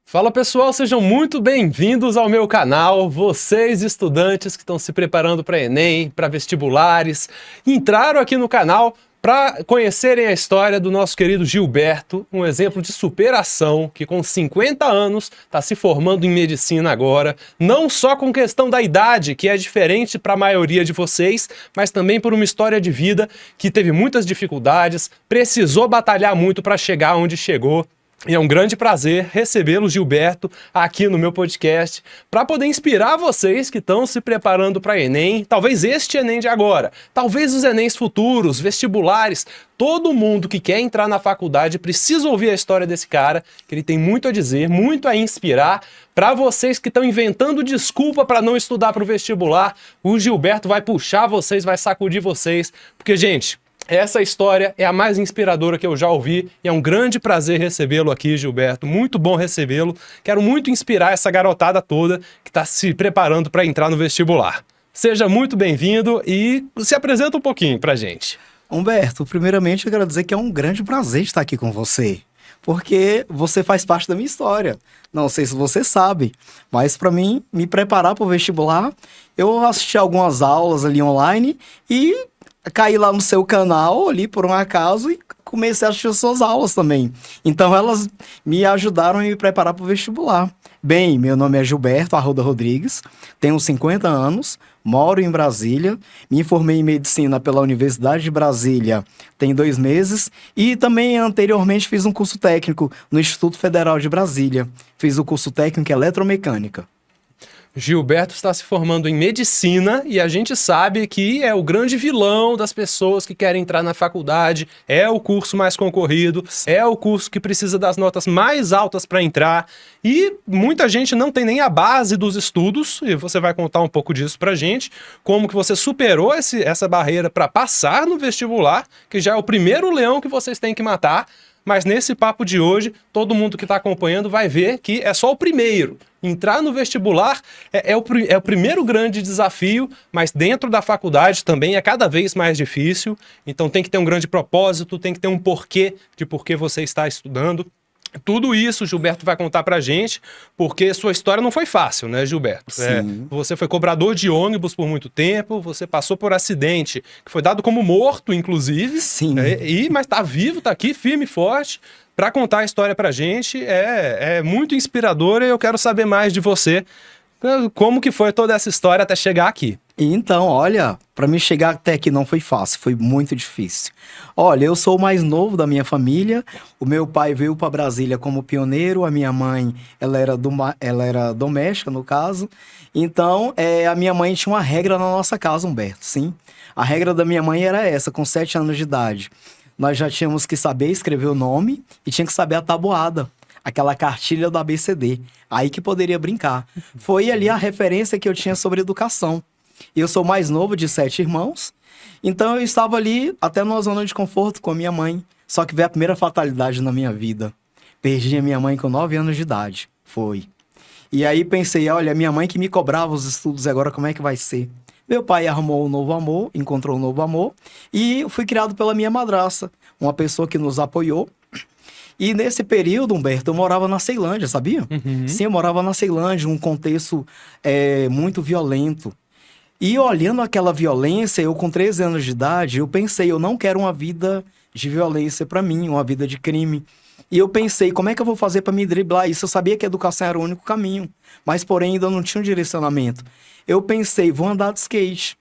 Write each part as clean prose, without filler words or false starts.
Fala pessoal, sejam muito bem-vindos ao meu canal. Vocês estudantes que estão se preparando para Enem, para vestibulares, entraram aqui no canal para conhecerem a história do nosso querido Gilberto, um exemplo de superação que com 50 anos está se formando em medicina agora, não só com questão da idade, que é diferente para a maioria de vocês, mas também por uma história de vida que teve muitas dificuldades, precisou batalhar muito para chegar onde chegou. E é um grande prazer recebê-lo, Gilberto, aqui no meu podcast, para poder inspirar vocês que estão se preparando para Enem, talvez este Enem de agora, talvez os Enems futuros, vestibulares, todo mundo que quer entrar na faculdade precisa ouvir a história desse cara, que ele tem muito a dizer, muito a inspirar. Para vocês que estão inventando desculpa para não estudar para o vestibular, o Gilberto vai puxar vocês, vai sacudir vocês, porque, gente, essa história é a mais inspiradora que eu já ouvi e é um grande prazer recebê-lo aqui, Gilberto. Muito bom recebê-lo. Quero muito inspirar essa garotada toda que está se preparando para entrar no vestibular. Seja muito bem-vindo e se apresenta um pouquinho para a gente. Humberto, primeiramente eu quero dizer que é um grande prazer estar aqui com você, porque você faz parte da minha história. Não sei se você sabe, mas para mim, me preparar para o vestibular, eu assisti algumas aulas ali online e caí lá no seu canal, ali por um acaso, e comecei a assistir as suas aulas também. Então, elas me ajudaram a me preparar para o vestibular. Bem, meu nome é Gilberto Arruda Rodrigues, tenho 50 anos, moro em Brasília, me formei em Medicina pela Universidade de Brasília tem 2 meses e também anteriormente fiz um curso técnico no Instituto Federal de Brasília. Fiz o curso técnico em Eletromecânica. Gilberto está se formando em medicina e a gente sabe que é o grande vilão das pessoas que querem entrar na faculdade, é o curso mais concorrido, é o curso que precisa das notas mais altas para entrar e muita gente não tem nem a base dos estudos e você vai contar um pouco disso pra gente, como que você superou essa barreira para passar no vestibular, que já é o primeiro leão que vocês têm que matar. Mas nesse papo de hoje, todo mundo que está acompanhando vai ver que é só o primeiro. Entrar no vestibular é o primeiro grande desafio, mas dentro da faculdade também é cada vez mais difícil. Então tem que ter um grande propósito, tem que ter um porquê de por que você está estudando. Tudo isso o Gilberto vai contar pra gente, porque sua história não foi fácil, né, Gilberto? Você foi cobrador de ônibus por muito tempo, você passou por acidente, que foi dado como morto, inclusive. Sim. Mas tá vivo, tá aqui, firme e forte, pra contar a história pra gente. É muito inspiradora e eu quero saber mais de você. Como que foi toda essa história até chegar aqui? Então, olha, para mim chegar até aqui não foi fácil, foi muito difícil. Olha, eu sou o mais novo da minha família, o meu pai veio para Brasília como pioneiro, a minha mãe, ela era doméstica, no caso. Então, a minha mãe tinha uma regra na nossa casa, Humberto, sim. A regra da minha mãe era essa, com 7 anos de idade. Nós já tínhamos que saber escrever o nome e tinha que saber a tabuada. Aquela cartilha do ABCD, aí que poderia brincar. Foi ali a referência que eu tinha sobre educação. Eu sou mais novo de 7 irmãos, então eu estava ali até numa zona de conforto com a minha mãe. Só que veio a primeira fatalidade na minha vida. Perdi a minha mãe com 9 anos de idade, foi. E aí pensei, olha, minha mãe que me cobrava os estudos, agora como é que vai ser? Meu pai arrumou um novo amor, encontrou um novo amor, e fui criado pela minha madrasta, uma pessoa que nos apoiou. E nesse período, Humberto, eu morava na Ceilândia, sabia? Uhum. Sim, eu morava na Ceilândia, um contexto muito violento. E olhando aquela violência, eu com 13 anos de idade, eu pensei, eu não quero uma vida de violência para mim, uma vida de crime. E eu pensei, como é que eu vou fazer para me driblar isso? Eu sabia que a educação era o único caminho, mas porém ainda não tinha um direcionamento. Eu pensei, vou andar de skate.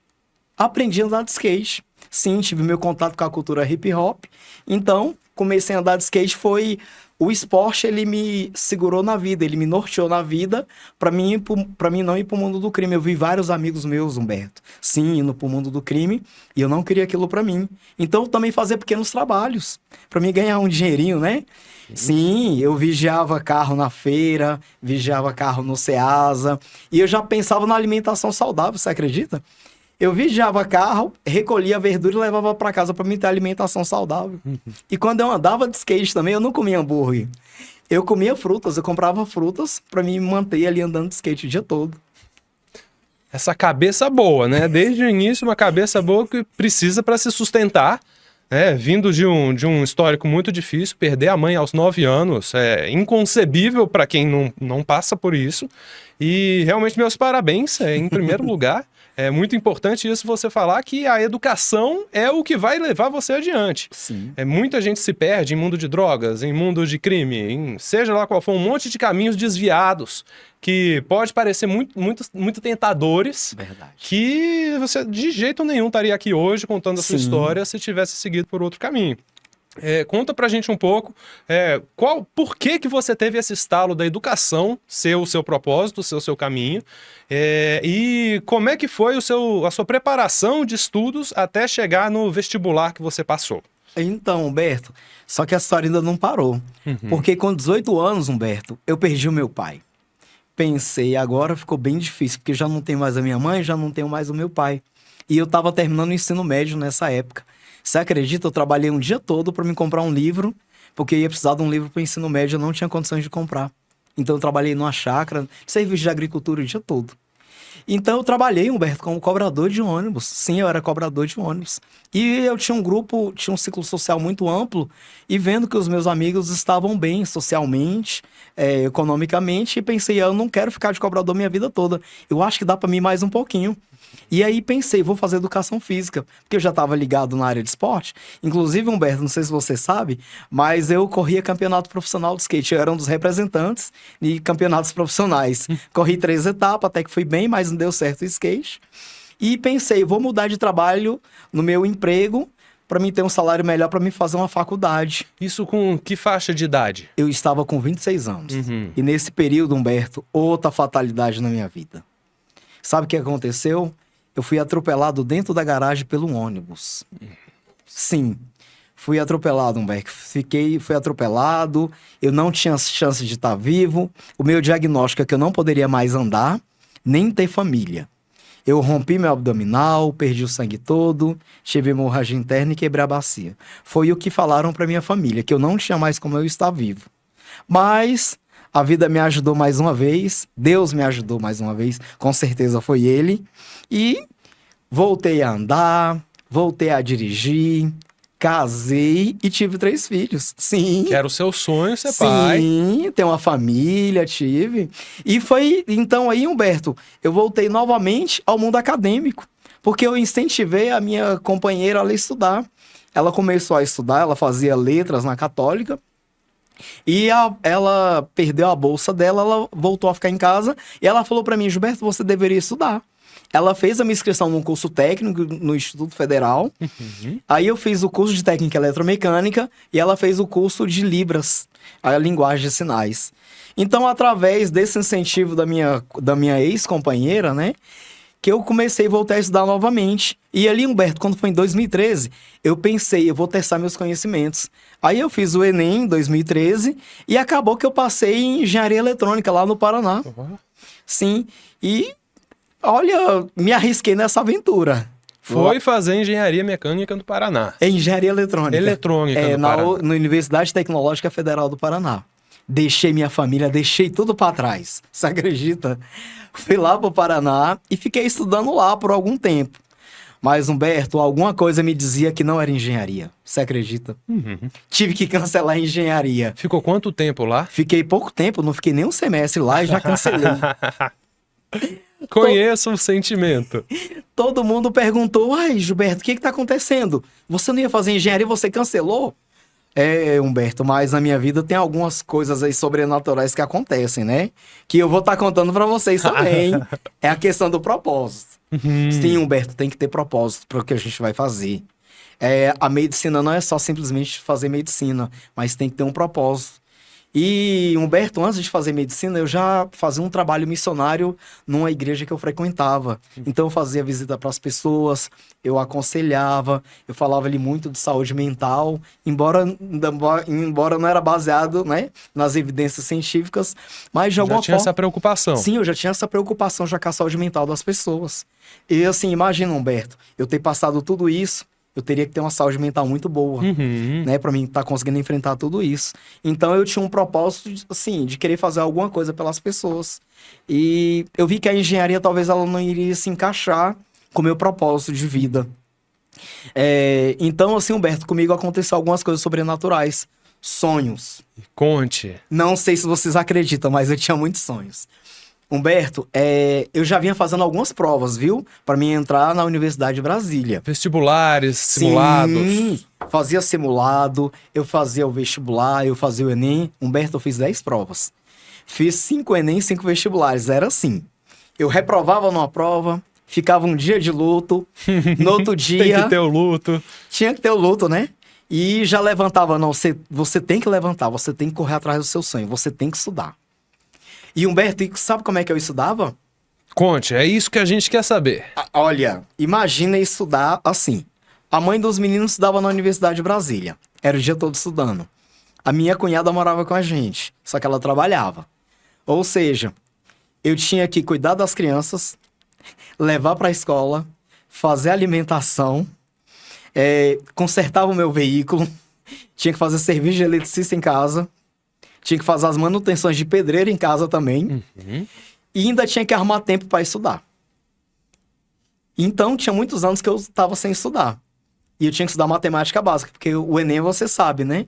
Aprendi a andar de skate. Sim, tive meu contato com a cultura hip hop. Então, comecei a andar de skate, o esporte, ele me segurou na vida, ele me norteou na vida para mim não ir pro mundo do crime. Eu vi vários amigos meus, Humberto, sim, indo pro mundo do crime, e eu não queria aquilo para mim. Então, eu também fazia pequenos trabalhos para mim ganhar um dinheirinho, né? Sim, eu vigiava carro na feira, vigiava carro no Ceasa, e eu já pensava na alimentação saudável, você acredita? Eu vigiava carro, recolhia verdura e levava para casa para me ter alimentação saudável. E quando eu andava de skate também, eu não comia hambúrguer. Eu comia frutas, eu comprava frutas para me manter ali andando de skate o dia todo. Essa cabeça boa, né? Desde o início, uma cabeça boa que precisa para se sustentar. Vindo de um histórico muito difícil, perder a mãe aos 9 anos é inconcebível para quem não passa por isso. E realmente meus parabéns, em primeiro lugar. É muito importante isso você falar que a educação é o que vai levar você adiante. Sim. Muita gente se perde em mundo de drogas, em mundo de crime, seja lá qual for, um monte de caminhos desviados que pode parecer muito tentadores. Verdade. Que você de jeito nenhum estaria aqui hoje contando a sua Sim. história se tivesse seguido por outro caminho. Conta pra gente um pouco por que você teve esse estalo da educação ser o seu propósito, ser o seu caminho, e como é que foi a sua preparação de estudos até chegar no vestibular que você passou. Então, Humberto, só que a história ainda não parou. Porque com 18 anos, Humberto, eu perdi o meu pai. Pensei, agora ficou bem difícil, porque já não tenho mais a minha mãe, já não tenho mais o meu pai. E eu tava terminando o ensino médio nessa época. Você acredita? Eu trabalhei um dia todo para me comprar um livro, porque eu ia precisar de um livro para o ensino médio, eu não tinha condições de comprar. Então eu trabalhei numa chácara, serviço de agricultura o dia todo. Então eu trabalhei, Humberto, como cobrador de ônibus. Sim, eu era cobrador de ônibus. E eu tinha um grupo, tinha um ciclo social muito amplo, e vendo que os meus amigos estavam bem socialmente, economicamente, e pensei, eu não quero ficar de cobrador minha vida toda. Eu acho que dá para mim mais um pouquinho. E aí pensei, vou fazer educação física, porque eu já estava ligado na área de esporte. Inclusive, Humberto, não sei se você sabe, mas eu corria campeonato profissional de skate. Eu era um dos representantes de campeonatos profissionais. Corri 3 etapas, até que fui bem, mas não deu certo o skate. E pensei, vou mudar de trabalho no meu emprego para mim ter um salário melhor, para mim fazer uma faculdade. Isso com que faixa de idade? Eu estava com 26 anos. E nesse período, Humberto, outra fatalidade na minha vida. Sabe o que aconteceu? Eu fui atropelado dentro da garagem pelo ônibus. Sim, fui atropelado, Humberto. Fui atropelado, eu não tinha chance de estar vivo. O meu diagnóstico é que eu não poderia mais andar, nem ter família. Eu rompi meu abdominal, perdi o sangue todo, tive hemorragia interna e quebrei a bacia. Foi o que falaram para minha família, que eu não tinha mais como eu estar vivo. Mas a vida me ajudou mais uma vez, Deus me ajudou mais uma vez, com certeza foi Ele. E voltei a andar, voltei a dirigir, casei e tive 3 filhos. Sim. Que era o seu sonho ser pai. Sim, ter uma família, tive. E foi, então aí, Humberto, eu voltei novamente ao mundo acadêmico, porque eu incentivei a minha companheira a estudar. Ela começou a estudar, ela fazia letras na Católica, e ela perdeu a bolsa dela, ela voltou a ficar em casa, e ela falou para mim, Gilberto, você deveria estudar. Ela fez a minha inscrição num curso técnico no Instituto Federal. Aí eu fiz o curso de técnica eletromecânica e ela fez o curso de Libras, a linguagem de sinais. Então, através desse incentivo da minha ex-companheira, né, que eu comecei a voltar a estudar novamente. E ali, Humberto, quando foi em 2013, eu pensei, eu vou testar meus conhecimentos. Aí eu fiz o Enem em 2013 e acabou que eu passei em engenharia eletrônica lá no Paraná. Sim, e olha, me arrisquei nessa aventura. Foi fazer engenharia mecânica no Paraná. É engenharia eletrônica. Eletrônica no Paraná. Na Universidade Tecnológica Federal do Paraná. Deixei minha família, deixei tudo para trás. Você acredita? Fui lá pro Paraná e fiquei estudando lá por algum tempo. Mas, Humberto, alguma coisa me dizia que não era engenharia. Você acredita? Tive que cancelar a engenharia. Ficou quanto tempo lá? Fiquei pouco tempo, não fiquei nem um semestre lá e já cancelei. Conheço o sentimento. Todo mundo perguntou, ai, Gilberto, o que tá acontecendo? Você não ia fazer engenharia e você cancelou? Humberto, mas na minha vida tem algumas coisas aí sobrenaturais que acontecem, né? Que eu vou estar contando para vocês também. É a questão do propósito. Sim, Humberto, tem que ter propósito para o que a gente vai fazer. A medicina não é só simplesmente fazer medicina, mas tem que ter um propósito. E, Humberto, antes de fazer medicina, eu já fazia um trabalho missionário numa igreja que eu frequentava. Então, eu fazia visita para as pessoas, eu aconselhava, eu falava ali muito de saúde mental, embora não era baseado, né, nas evidências científicas, mas de alguma forma... Já tinha essa preocupação. Sim, eu já tinha essa preocupação já com a saúde mental das pessoas. E, assim, imagina, Humberto, eu ter passado tudo isso, eu teria que ter uma saúde mental muito boa, né? Pra mim estar conseguindo enfrentar tudo isso. Então, eu tinha um propósito, assim, de querer fazer alguma coisa pelas pessoas. E eu vi que a engenharia, talvez, ela não iria se encaixar com o meu propósito de vida. Então, assim, Humberto, comigo aconteceu algumas coisas sobrenaturais. Sonhos. Conte. Não sei se vocês acreditam, mas eu tinha muitos sonhos. Humberto, eu já vinha fazendo algumas provas, viu? Para mim entrar na Universidade de Brasília. Vestibulares, simulados. Sim, fazia simulado, eu fazia o vestibular, eu fazia o Enem. Humberto, eu fiz 10 provas. Fiz 5 Enem, 5 vestibulares. Era assim. Eu reprovava numa prova, ficava um dia de luto. No outro dia... Tem que ter o luto. Tinha que ter o luto, né? E já levantava, não, você tem que levantar, você tem que correr atrás do seu sonho, você tem que estudar. E Humberto, sabe como é que eu estudava? Conte, é isso que a gente quer saber. Olha, imagina estudar assim. A mãe dos meninos estudava na Universidade de Brasília. Era o dia todo estudando. A minha cunhada morava com a gente, só que ela trabalhava. Ou seja, eu tinha que cuidar das crianças, levar para a escola, fazer alimentação, consertava o meu veículo, tinha que fazer serviço de eletricista em casa, tinha que fazer as manutenções de pedreiro em casa também, e ainda tinha que arrumar tempo para estudar. Então, tinha muitos anos que eu estava sem estudar. E eu tinha que estudar matemática básica, porque o Enem você sabe, né?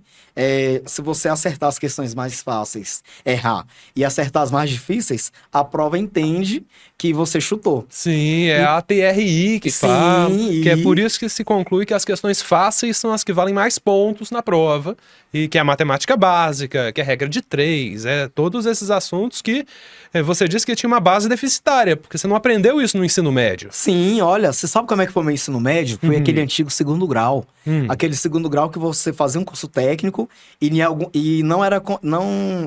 Se você acertar as questões mais fáceis, errar, e acertar as mais difíceis, a prova entende que você chutou. Sim, é a TRI que fala, que é por isso que se conclui que as questões fáceis são as que valem mais pontos na prova, e que é a matemática básica, que é a regra de 3, todos esses assuntos que você disse que tinha uma base deficitária, porque você não aprendeu isso no ensino médio. Sim, olha, você sabe como é que foi meu ensino médio? Foi aquele antigo segundo grau. Aquele segundo grau que você fazia um curso técnico e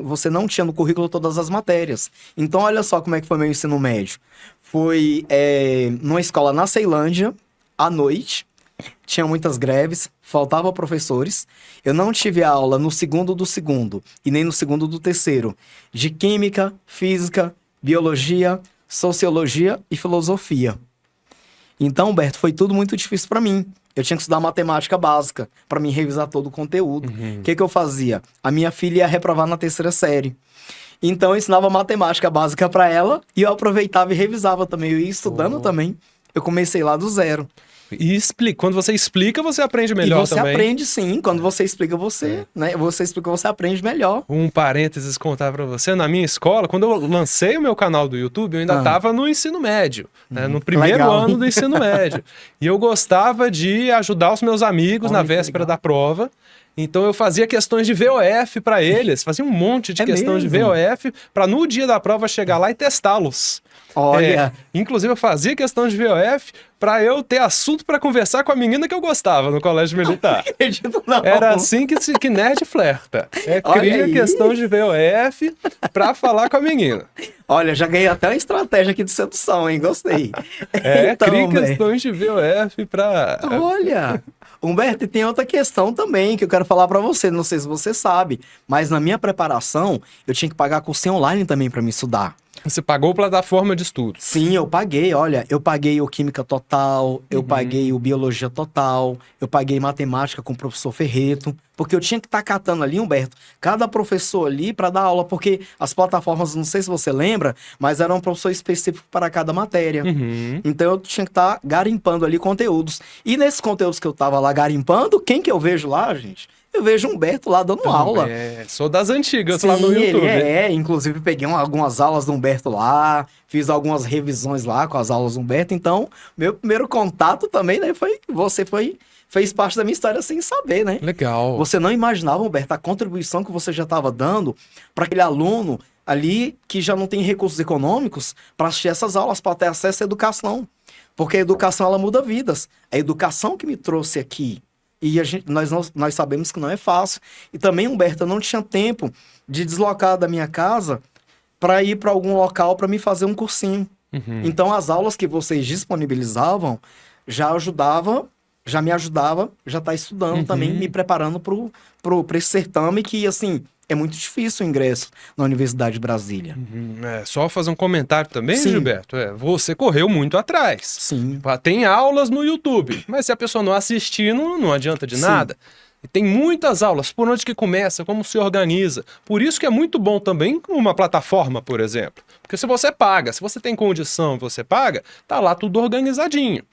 você não tinha no currículo todas as matérias. Então, olha só como é que foi meu ensino médio. Foi numa escola na Ceilândia, à noite. Tinha muitas greves, faltava professores. Eu não tive aula no segundo do segundo e nem no segundo do terceiro de química, física, biologia, sociologia e filosofia. Então, Humberto, foi tudo muito difícil para mim. Eu tinha que estudar matemática básica para mim revisar todo o conteúdo. O que eu fazia? A minha filha ia reprovar na terceira série. Então, eu ensinava matemática básica para ela e eu aproveitava e revisava também. Eu ia estudando também. Eu comecei lá do zero. E quando você explica, você aprende melhor também. E você aprende, sim. Quando você explica, você aprende melhor. Um parênteses contar pra você, na minha escola, quando eu lancei o meu canal do YouTube, eu ainda estava no ensino médio, né, no primeiro ano do ensino médio. E eu gostava de ajudar os meus amigos na véspera da prova. Então eu fazia questões de VOF para eles, fazia um monte de questão de VOF para no dia da prova chegar lá e testá-los. Olha, inclusive eu fazia questão de VOF para eu ter assunto para conversar com a menina que eu gostava no colégio militar. Não acredito, não. Era assim que nerd flerta. Cria questão de VOF para falar com a menina. Olha, já ganhei até uma estratégia aqui de sedução, hein? Gostei. Então, cria questões de VOF para... Olha, Humberto, e tem outra questão também que eu quero falar para você. Não sei se você sabe, mas na minha preparação, eu tinha que pagar cursinho online também para me estudar. Você pagou plataforma de estudo? Sim, eu paguei. Olha, eu paguei o Química Total, eu paguei o Biologia Total, eu paguei Matemática com o professor Ferreto, porque eu tinha que estar catando ali, Humberto, cada professor ali para dar aula, porque as plataformas, não sei se você lembra, mas era um professor específico para cada matéria. Então eu tinha que estar garimpando ali conteúdos. E nesses conteúdos que eu tava lá garimpando, quem que eu vejo lá, gente? Eu vejo o Humberto lá dando aula. Sou das antigas. Sim, lá no YouTube. Ele inclusive peguei algumas aulas do Humberto lá, fiz algumas revisões lá com as aulas do Humberto. Então, meu primeiro contato também, né, fez parte da minha história sem saber, né? Legal. Você não imaginava, Humberto, a contribuição que você já estava dando para aquele aluno ali que já não tem recursos econômicos para assistir essas aulas, para ter acesso à educação. Porque a educação, ela muda vidas. É a educação que me trouxe aqui. E nós sabemos que não é fácil. E também, Humberto, eu não tinha tempo de deslocar da minha casa para ir para algum local para me fazer um cursinho. Então, as aulas que vocês disponibilizavam já me ajudava, já está estudando também, me preparando para esse certame que, assim, é muito difícil o ingresso na Universidade de Brasília. Só fazer um comentário também, Sim. Gilberto. Você correu muito atrás. Sim. Tem aulas no YouTube, mas se a pessoa não assistir, não adianta de nada. E tem muitas aulas, por onde que começa, como se organiza. Por isso que é muito bom também uma plataforma, por exemplo. Porque se você paga, se você tem condição, você paga, tá lá tudo organizadinho.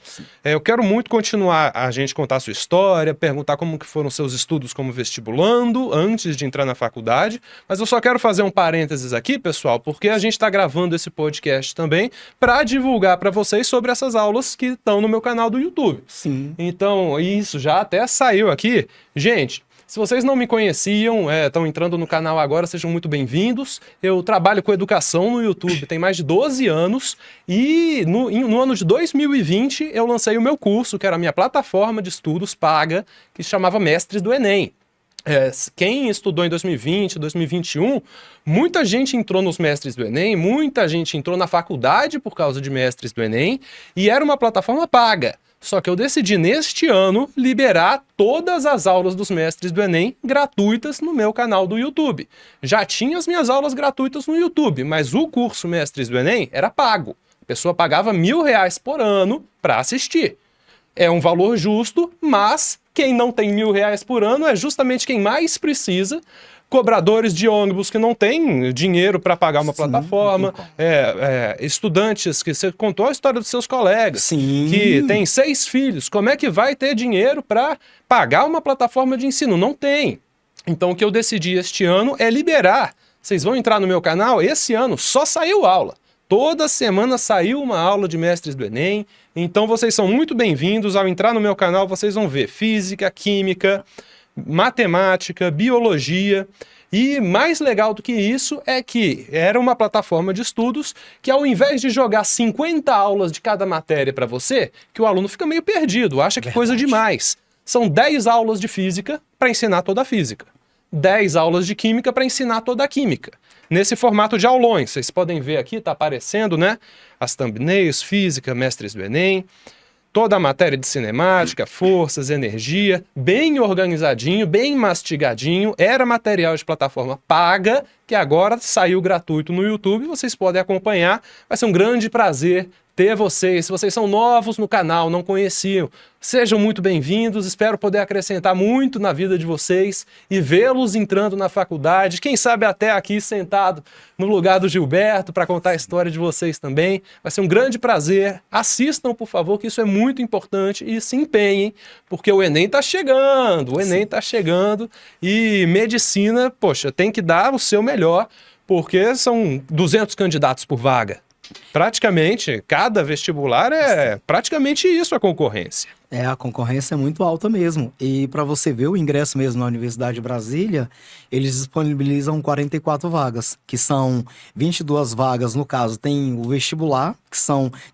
Eu quero muito continuar a gente contar a sua história, perguntar como que foram seus estudos como vestibulando, antes de entrar na faculdade. Mas eu só quero fazer um parênteses aqui, pessoal, porque a gente está gravando esse podcast também para divulgar para vocês sobre essas aulas que estão no meu canal do YouTube. Sim. Então, isso já até saiu aqui. Gente, se vocês não me conheciam, estão entrando no canal agora, sejam muito bem-vindos. Eu trabalho com educação no YouTube tem mais de 12 anos e no ano de 2020 eu lancei o meu curso, que era a minha plataforma de estudos paga, que se chamava Mestres do Enem. Quem estudou em 2020, 2021, muita gente entrou nos Mestres do Enem, muita gente entrou na faculdade por causa de Mestres do Enem, e era uma plataforma paga. Só que eu decidi, neste ano, liberar todas as aulas dos Mestres do Enem gratuitas no meu canal do YouTube. Já tinha as minhas aulas gratuitas no YouTube, mas o curso Mestres do Enem era pago. A pessoa pagava R$1.000 por ano para assistir. É um valor justo, mas quem não tem R$1.000 por ano é justamente quem mais precisa. Cobradores de ônibus que não têm dinheiro para pagar uma plataforma, estudantes que você contou a história dos seus colegas, que têm 6 filhos, como é que vai ter dinheiro para pagar uma plataforma de ensino? Não tem. Então o que eu decidi este ano é liberar. Vocês vão entrar no meu canal, esse ano só saiu aula. Toda semana saiu uma aula de Mestres do Enem, então vocês são muito bem-vindos. Ao entrar no meu canal, vocês vão ver física, química, matemática, biologia, e mais legal do que isso é que era uma plataforma de estudos que, ao invés de jogar 50 aulas de cada matéria para você, que o aluno fica meio perdido, acha que coisa demais. São 10 aulas de física para ensinar toda a física, 10 aulas de química para ensinar toda a química. Nesse formato de aulões, vocês podem ver aqui, tá aparecendo, né? As thumbnails, física, Mestres do Enem, toda a matéria de cinemática, forças, energia, bem organizadinho, bem mastigadinho. Era material de plataforma paga, que agora saiu gratuito no YouTube, vocês podem acompanhar. Vai ser um grande prazer ter vocês. Se vocês são novos no canal, não conheciam, sejam muito bem-vindos. Espero poder acrescentar muito na vida de vocês e vê-los entrando na faculdade. Quem sabe até aqui sentado no lugar do Gilberto para contar a história de vocês também. Vai ser um grande prazer. Assistam, por favor, que isso é muito importante, e se empenhem, porque o Enem está chegando. O Enem está chegando e medicina, poxa, tem que dar o seu melhor, porque são 200 candidatos por vaga. Praticamente, cada vestibular é praticamente isso a concorrência. A concorrência é muito alta mesmo. E para você ver o ingresso mesmo na Universidade de Brasília, eles disponibilizam 44 vagas, que são 22 vagas, no caso, tem o vestibular, que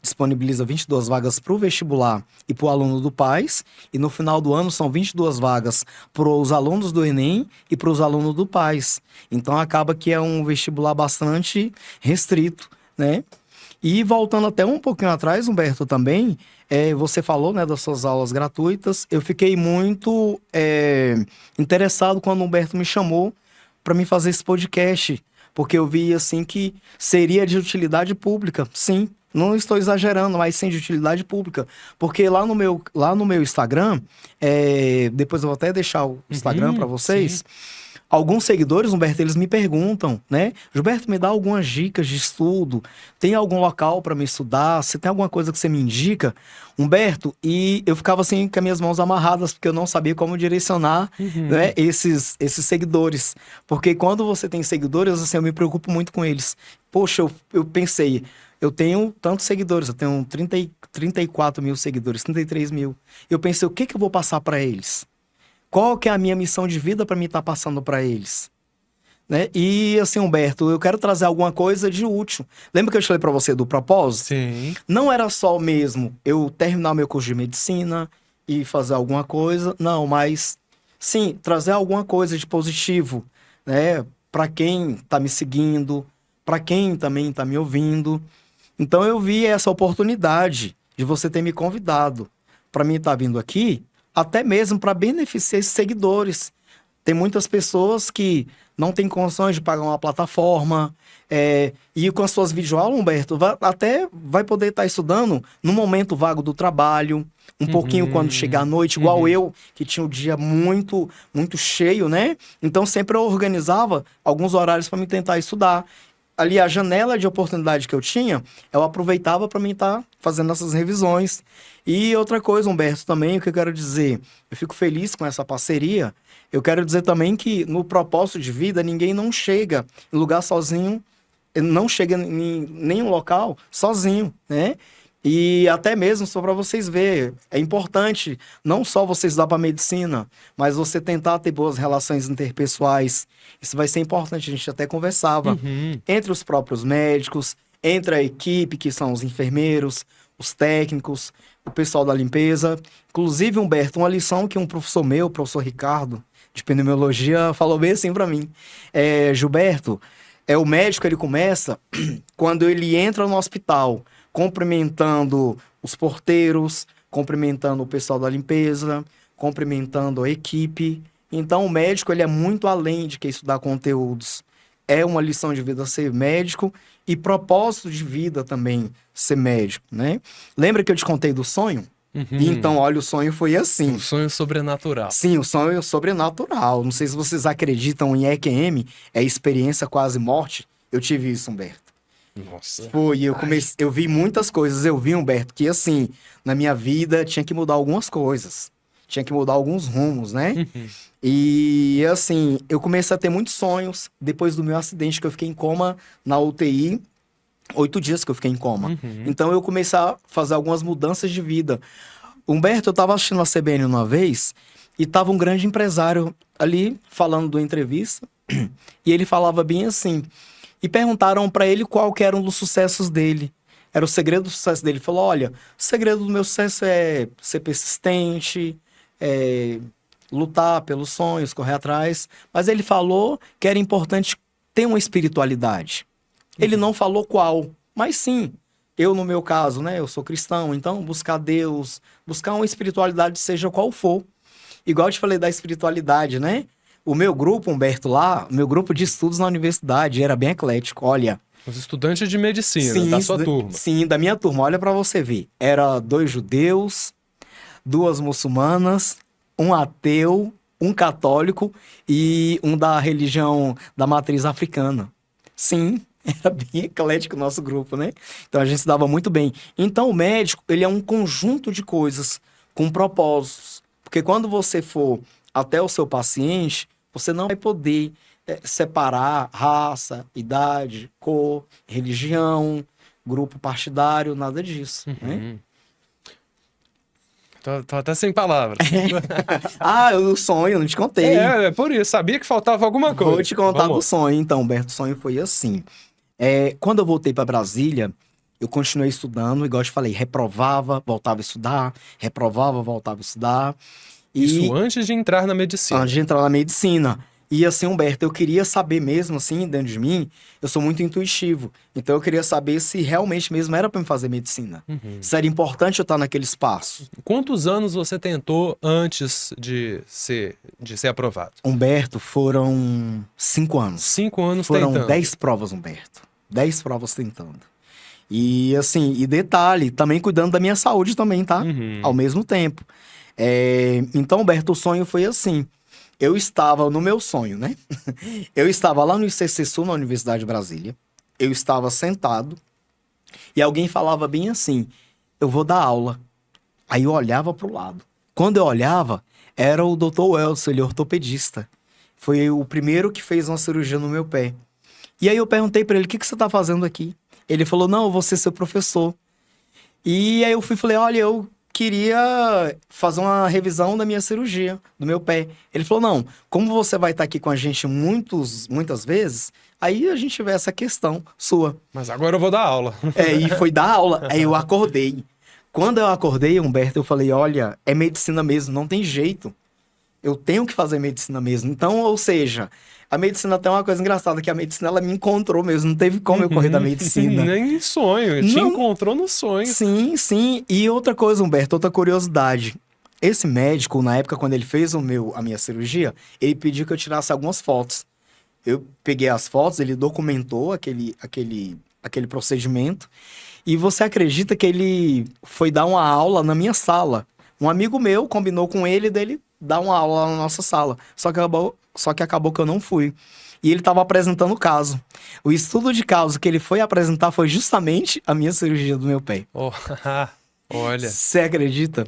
disponibiliza 22 vagas para o vestibular e para o aluno do PAS, e no final do ano são 22 vagas para os alunos do Enem e para os alunos do PAS. Então acaba que é um vestibular bastante restrito, né? E voltando até um pouquinho atrás, Humberto, também, você falou, né, das suas aulas gratuitas. Eu fiquei muito interessado quando o Humberto me chamou para me fazer esse podcast, porque eu vi, assim, que seria de utilidade pública. Sim, não estou exagerando, mas sim de utilidade pública. Porque lá no meu Instagram, depois eu vou até deixar o Instagram para vocês. Sim. Alguns seguidores, Humberto, eles me perguntam, né? Gilberto, me dá algumas dicas de estudo. Tem algum local para me estudar? Se tem alguma coisa que você me indica? Humberto, e eu ficava assim com as minhas mãos amarradas, porque eu não sabia como direcionar, né, esses seguidores. Porque quando você tem seguidores, assim, eu me preocupo muito com eles. Poxa, eu pensei, eu tenho tantos seguidores, eu tenho 34 mil seguidores, 33 mil. Eu pensei, o que eu vou passar para eles? Qual que é a minha missão de vida para mim estar passando para eles? Né? E assim, Humberto, eu quero trazer alguma coisa de útil. Lembra que eu falei para você do propósito? Sim. Não era só mesmo eu terminar meu curso de medicina e fazer alguma coisa. Não, mas sim, trazer alguma coisa de positivo, né? Para quem está me seguindo, para quem também está me ouvindo. Então eu vi essa oportunidade de você ter me convidado para mim estar vindo aqui, até mesmo para beneficiar esses seguidores. Tem muitas pessoas que não têm condições de pagar uma plataforma, e com as suas videoaulas, Humberto, até vai poder estar estudando no momento vago do trabalho, um pouquinho quando chegar à noite, igual eu, que tinha o dia muito, muito cheio, né? Então, sempre eu organizava alguns horários para me tentar estudar. Ali, a janela de oportunidade que eu tinha, eu aproveitava para mim estar fazendo essas revisões. E outra coisa, Humberto, também, o que eu quero dizer, eu fico feliz com essa parceria. Eu quero dizer também que no propósito de vida, ninguém não chega em lugar sozinho, não chega em nenhum local sozinho, né? E até mesmo, só para vocês verem, é importante não só você estudar para medicina, mas você tentar ter boas relações interpessoais. Isso vai ser importante, a gente até conversava. Entre os próprios médicos, entre a equipe, que são os enfermeiros, os técnicos, o pessoal da limpeza. Inclusive, Humberto, uma lição que um professor meu, o professor Ricardo, de pneumologia, falou bem assim para mim. Gilberto, o médico, ele começa quando ele entra no hospital, cumprimentando os porteiros, cumprimentando o pessoal da limpeza, cumprimentando a equipe. Então, o médico, ele é muito além de que estudar conteúdos. É uma lição de vida ser médico e propósito de vida também ser médico, né? Lembra que eu te contei do sonho? Então, olha, o sonho foi assim. Um sonho sobrenatural. Sim, o sonho sobrenatural. Não sei se vocês acreditam em EQM, é experiência quase morte. Eu tive isso, Humberto. Nossa. Foi, eu vi muitas coisas. Eu vi, Humberto, que assim, na minha vida tinha que mudar algumas coisas. Tinha que mudar alguns rumos, né? E assim, eu comecei a ter muitos sonhos depois do meu acidente, que eu fiquei em coma na UTI. 8 dias que eu fiquei em coma. Então eu comecei a fazer algumas mudanças de vida. Humberto, eu tava assistindo a CBN uma vez e tava um grande empresário ali falando da entrevista e ele falava bem assim. E perguntaram para ele qual que era um dos sucessos dele. Era o segredo do sucesso dele. Ele falou, olha, o segredo do meu sucesso é ser persistente, lutar pelos sonhos, correr atrás. Mas ele falou que era importante ter uma espiritualidade. Ele não falou qual, mas sim, eu no meu caso, né, eu sou cristão, então buscar Deus, buscar uma espiritualidade seja qual for. Igual eu te falei da espiritualidade, né? O meu grupo, Humberto, lá, meu grupo de estudos na universidade era bem eclético, olha. Os estudantes de medicina, Sim, da sua turma. Sim, da minha turma, olha pra você ver. Era 2 judeus, 2 muçulmanas, um ateu, um católico e um da religião da matriz africana. Sim, era bem eclético o nosso grupo, né? Então a gente se dava muito bem. Então o médico, ele é um conjunto de coisas com propósitos. Porque quando você for até o seu paciente, você não vai poder separar raça, idade, cor, religião, grupo partidário, nada disso, né? Tô até sem palavras. O sonho, não te contei. É por isso, sabia que faltava alguma coisa. Vou te contar do sonho, então, Humberto. O sonho foi assim. Quando eu voltei para Brasília, eu continuei estudando, igual eu te falei, reprovava, voltava a estudar, reprovava, voltava a estudar. Isso antes de entrar na medicina. Antes de entrar na medicina. E assim, Humberto, eu queria saber mesmo, assim, dentro de mim, eu sou muito intuitivo. Então eu queria saber se realmente mesmo era para me fazer medicina. Se era importante eu estar naquele espaço. Quantos anos você tentou antes de ser aprovado? Humberto, foram 5 anos. 5 anos foram tentando. 10 provas, Humberto. 10 provas tentando. E assim, e detalhe, também cuidando da minha saúde também, tá? Ao mesmo tempo. Então, Humberto, o sonho foi assim. Eu estava no meu sonho, né? Eu estava lá no ICC Sul, na Universidade de Brasília. Eu estava sentado e alguém falava bem assim, eu vou dar aula. Aí eu olhava para o lado. Quando eu olhava, era o Dr. Welson, ele é ortopedista. Foi o primeiro que fez uma cirurgia no meu pé. E aí eu perguntei para ele, o que você está fazendo aqui? Ele falou, não, eu vou ser seu professor. E aí eu falei, olha, eu queria fazer uma revisão da minha cirurgia, do meu pé. Ele falou, não, como você vai estar aqui com a gente muitas vezes, aí a gente vê essa questão sua. Mas agora eu vou dar aula. E foi dar aula, aí eu acordei. Quando eu acordei, Humberto, eu falei, olha, é medicina mesmo, não tem jeito. Eu tenho que fazer medicina mesmo. Então, ou seja, a medicina tem uma coisa engraçada, que a medicina, ela me encontrou mesmo. Não teve como eu correr da medicina. Nem em sonho. Te encontrou no sonho. Sim, sim. E outra coisa, Humberto, outra curiosidade. Esse médico, na época, quando ele fez a minha cirurgia, ele pediu que eu tirasse algumas fotos. Eu peguei as fotos, ele documentou aquele procedimento. E você acredita que ele foi dar uma aula na minha sala? Um amigo meu combinou com ele dele dar uma aula na nossa sala. Só que acabou que eu não fui. E ele estava apresentando o caso. O estudo de caso que ele foi apresentar foi justamente a minha cirurgia do meu pé. Oh, olha. Você acredita?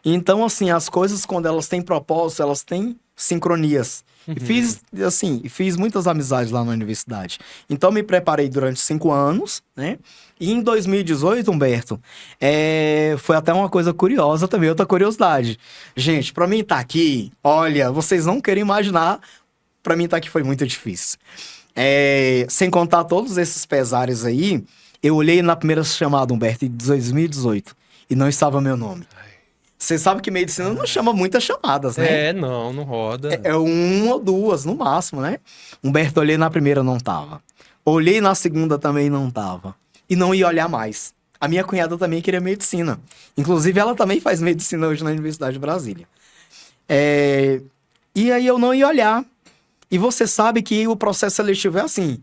Então, assim, as coisas, quando elas têm propósito, elas têm sincronias. E fiz muitas amizades lá na universidade. Então, me preparei durante 5 anos, né? E em 2018, Humberto, foi até uma coisa curiosa também, outra curiosidade. Gente, pra mim estar aqui, olha, vocês não querem imaginar, pra mim estar aqui foi muito difícil. Sem contar todos esses pesares aí, eu olhei na primeira chamada, Humberto, em 2018, e não estava meu nome. Você sabe que medicina não chama muitas chamadas, né? Não roda. É uma ou duas, no máximo, né? Humberto, olhei na primeira, não tava. Olhei na segunda, também não tava. E não ia olhar mais. A minha cunhada também queria medicina. Inclusive, ela também faz medicina hoje na Universidade de Brasília. E aí eu não ia olhar. E você sabe que o processo seletivo é assim.